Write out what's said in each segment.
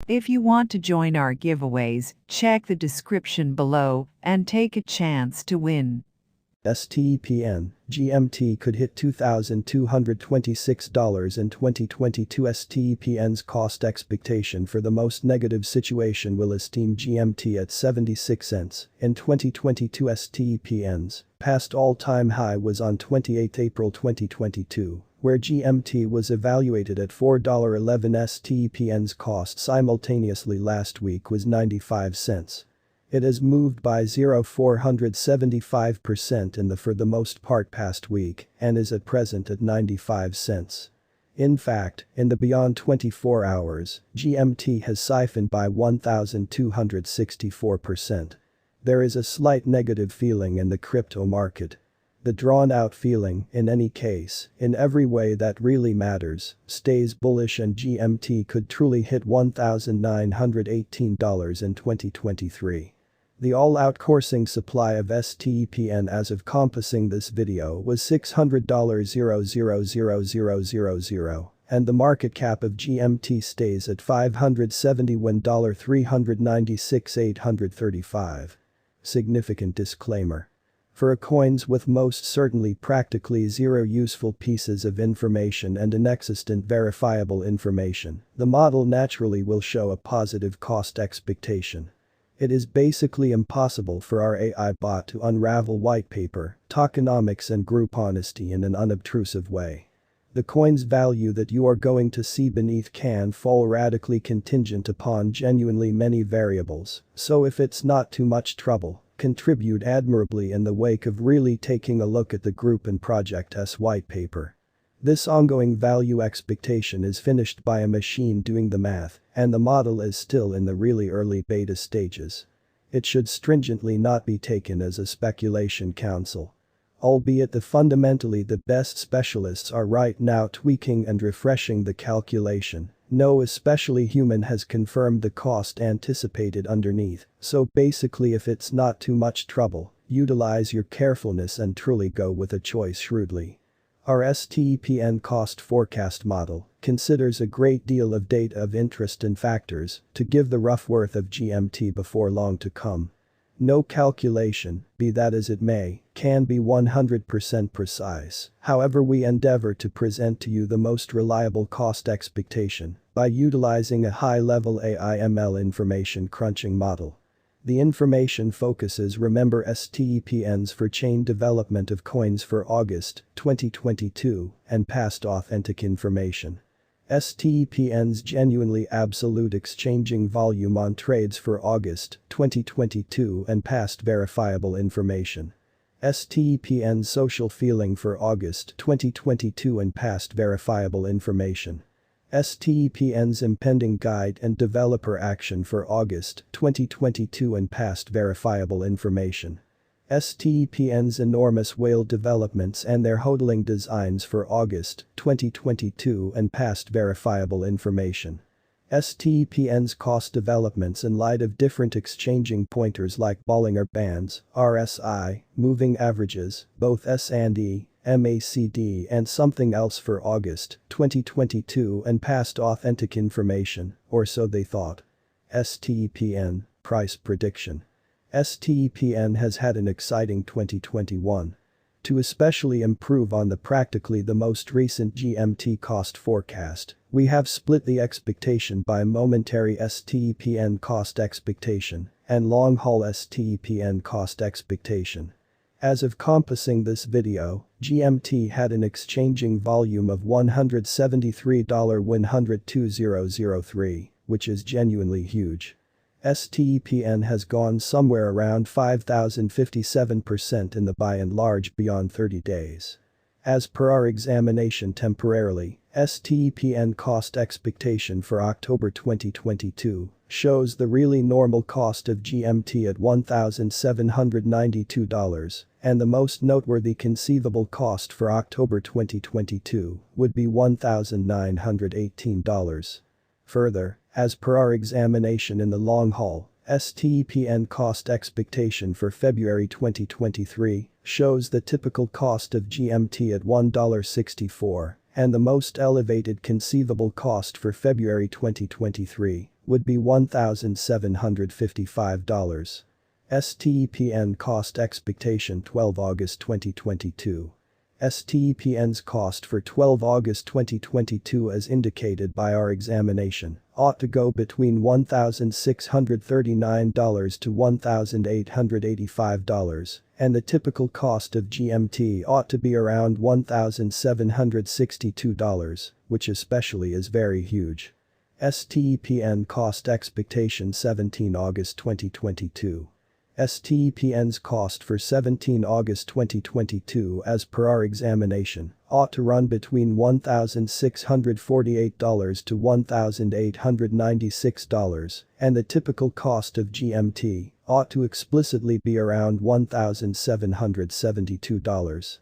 If you want to join our giveaways, check the description below and take a chance to win. STEPN, GMT could hit $2,226 in 2022. STEPN's cost expectation for the most negative situation will esteem GMT at 76 cents. In 2022 STEPN's past all-time high was on 28 April 2022, where GMT was evaluated at $4.11. STEPN's cost simultaneously last week was 95 cents. It has moved by 475% in the for the most part past week and is at present at 95 cents. In fact, in the beyond 24 hours, GMT has siphoned by 1,264%. There is a slight negative feeling in the crypto market. The drawn-out feeling, in any case, in every way that really matters, stays bullish and GMT could truly hit $1,918 in 2023. The all-out coursing supply of STEPN as of compassing this video was $600,000,000, and the market cap of GMT stays at $571,396,835. Significant disclaimer. For coins with most certainly practically zero useful pieces of information and inexistent verifiable information, the model naturally will show a positive cost expectation. It is basically impossible for our AI bot to unravel white paper, tokenomics and group honesty in an unobtrusive way. The coin's value that you are going to see beneath can fall radically contingent upon genuinely many variables, so if it's not too much trouble, contribute admirably in the wake of really taking a look at the group and project's white paper. This ongoing value expectation is finished by a machine doing the math, and the model is still in the really early beta stages. It should stringently not be taken as a speculation counsel. Albeit the fundamentally the best specialists are right now tweaking and refreshing the calculation. No especially human has confirmed the cost anticipated underneath, so basically if it's not too much trouble, utilize your carefulness and truly go with a choice shrewdly. Our STEPN cost forecast model considers a great deal of data of interest and factors to give the rough worth of GMT before long to come. No calculation, be that as it may, can be 100% precise, however we endeavor to present to you the most reliable cost expectation by utilizing a high-level AI/ML information crunching model. The information focuses remember STEPNs for chain development of coins for August 2022 and past authentic information. STEPN's genuinely absolute exchanging volume on trades for August 2022 and past verifiable information. STEPN's social feeling for August 2022 and past verifiable information. STEPN's impending guide and developer action for August 2022 and past verifiable information. STEPN's enormous whale developments and their hodling designs for August 2022 and past verifiable information. STEPN's cost developments in light of different exchanging pointers like Bollinger Bands, RSI, moving averages, both S&E, MACD and something else for August 2022 and past authentic information, or so they thought. STEPN, price prediction. STEPN has had an exciting 2021. To especially improve on the practically the most recent GMT cost forecast, we have split the expectation by momentary STEPN cost expectation and long-haul STEPN cost expectation. As of compassing this video, GMT had an exchanging volume of $173,102,003, which is genuinely huge. STEPN has gone somewhere around 5,057% in the by and large beyond 30 days. As per our examination temporarily, STEPN cost expectation for October 2022 shows the really normal cost of GMT at $1,792, and the most noteworthy conceivable cost for October 2022 would be $1,918. Further, as per our examination in the long haul, STEPN cost expectation for February 2023 shows the typical cost of GMT at $1.64, and the most elevated conceivable cost for February 2023 would be $1,755. STEPN cost expectation 12 August 2022. STEPN's cost for 12 August 2022 as indicated by our examination ought to go between $1,639 to $1,885, and the typical cost of GMT ought to be around $1,762, which especially is very huge. STEPN cost expectation 17 August 2022. STEPN's cost for 17 August 2022 as per our examination ought to run between $1,648 to $1,896, and the typical cost of GMT ought to explicitly be around $1,772.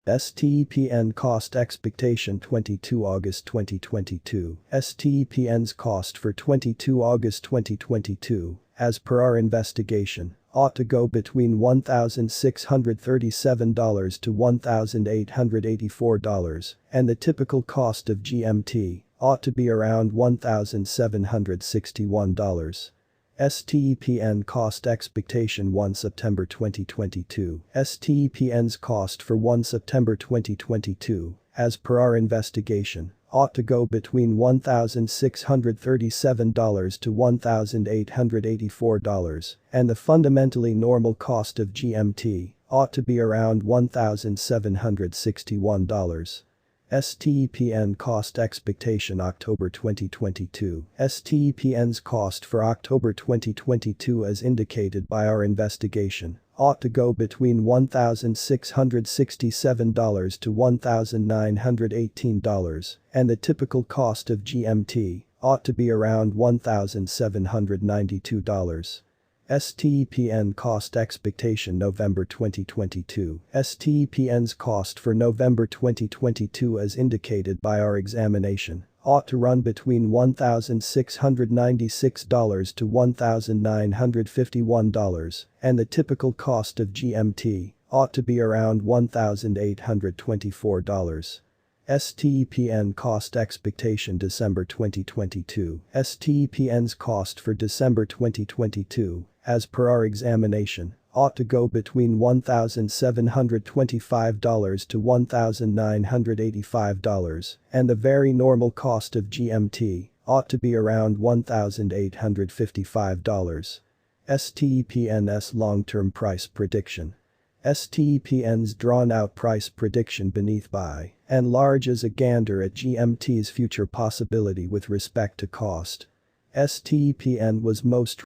STEPN cost expectation 22 August 2022. STEPN's cost for 22 August 2022, as per our investigation, ought to go between $1,637 to $1,884, and the typical cost of GMT ought to be around $1,761. STEPN cost expectation 1 September 2022. STEPN's cost for 1 September 2022, as per our investigation, ought to go between $1,637 to $1,884, and the fundamentally normal cost of GMT ought to be around $1,761. STEPN cost expectation October 2022. STEPN's cost for October 2022 as indicated by our investigation ought to go between $1,667 to $1,918, and the typical cost of GMT ought to be around $1,792. STEPN cost expectation November 2022. STEPN's cost for November 2022 as indicated by our examination ought to run between $1,696 to $1,951, and the typical cost of GMT ought to be around $1,824. STEPN cost expectation December 2022. STEPN's cost for December 2022, as per our examination, ought to go between $1,725 to $1,985, and the very normal cost of GMT ought to be around $1,855. STEPN's long-term price prediction. STEPN's drawn-out price prediction beneath by and large as a gander at GMT's future possibility with respect to cost. STEPN was most